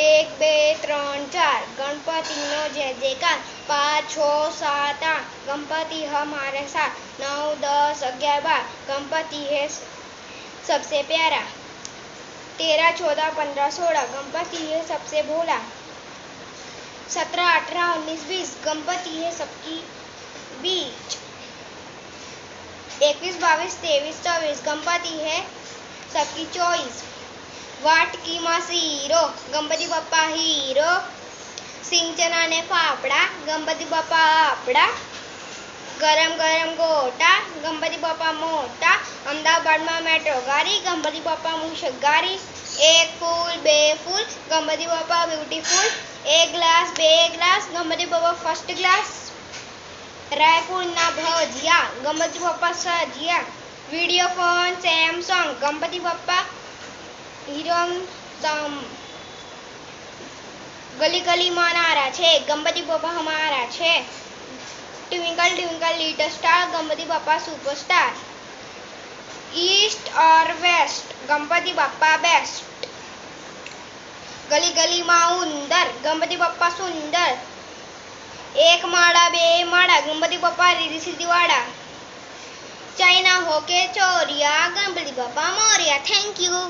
1 2 3 4 गणपतिनो जय जयकार 5 6 7 8 गणपति हमारे साथ 9 10 11 12 गणपति है सबसे प्यारा 13 14 15 16 गणपति है सबसे भोला 17 18 19 20 गणपति है सबकी बीच 21 22 23 24 गणपति है सबकी चॉइस वाटकी में सीरो गणपति बप्पा हीरो सिंचना ने फाफड़ा गणपति बप्पा आपड़ा गरम गरम गोटा गणपति बप्पा मोटा अमदावाद में मेट्रो गाड़ी गणपति बप्पा मूषक गाड़ी 1 फूल 2 फूल Ganpati Bappa beautiful 1 glass 2 glass Ganpati Bappa first class Raipur ना भजिया गणपति बप्पा सजिया video phone Samsung Ganpati Bappa hero गली गली मनारा छे गणपति बप्पा हमारा छे twinkle twinkle little star Ganpati Bappa superstar east और वेस्ट गणपति बप्पा बेस्ट गली गली में उंदर गणपति बप्पा सुंदर 1 माड़ा 2 माड़ा गणपति बप्पा रीधी सीधी वाड़ा चाइना हो के चोरिया गणपति बप्पा मोरिया थैंक यू।